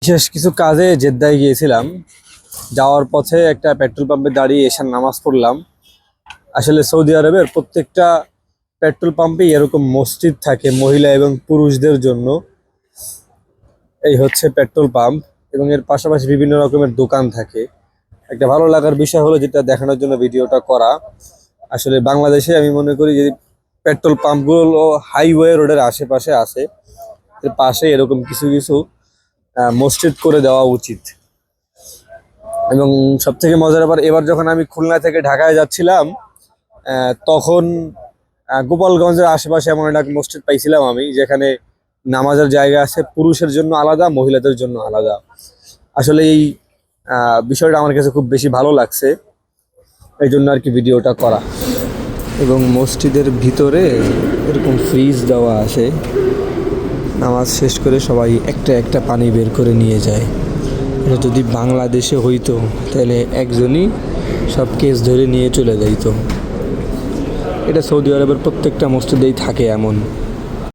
বিশেষ কিছু কাজে জেদ্দায় গিয়েছিলাম। যাওয়ার পথে একটা পেট্রোল পাম্পে দাঁড়িয়ে এশার নামাজ পড়লাম। আসলে সৌদি আরবের প্রত্যেকটা পেট্রোল পাম্পে এরকম মসজিদ থাকে মহিলা এবং পুরুষদের জন্য। এই হচ্ছে পেট্রোল পাম্প এবং এর পাশাপাশি বিভিন্ন রকমের দোকান থাকে। একটা ভালো লাগার বিষয় হলো যেটা দেখানোর জন্য ভিডিওটা করা। আসলে বাংলাদেশে আমি মনে করি যে পেট্রোল পাম্পগুলো হাইওয়ে রোডের আশেপাশে আছে, এর পাশে এরকম কিছু কিছু মসজিদ করে দেওয়া উচিত। এবং সব থেকে মজার ব্যাপার, এবার যখন আমি খুলনা থেকে ঢাকায় যাচ্ছিলাম তখন গোপালগঞ্জের আশেপাশে এমন একটা মসজিদ পাইছিলাম আমি, যেখানে নামাজের জায়গা আছে, পুরুষের জন্য আলাদা, মহিলাদের জন্য আলাদা। আসলে এই বিষয়টা আমার কাছে খুব বেশি ভালো লাগছে, এই জন্য আর কি ভিডিওটা করা। এবং মসজিদের ভিতরে এরকম ফ্রিজ দেওয়া আছে, নামাজ শেষ করে সবাই একটা একটা পানি বের করে নিয়ে যায়। এটা যদি বাংলাদেশে হইতো তাহলে একজনই সব কেস ধরে নিয়ে চলে যাইতো। এটা সৌদি আরবের প্রত্যেকটা মসজিদেই থাকে এমন।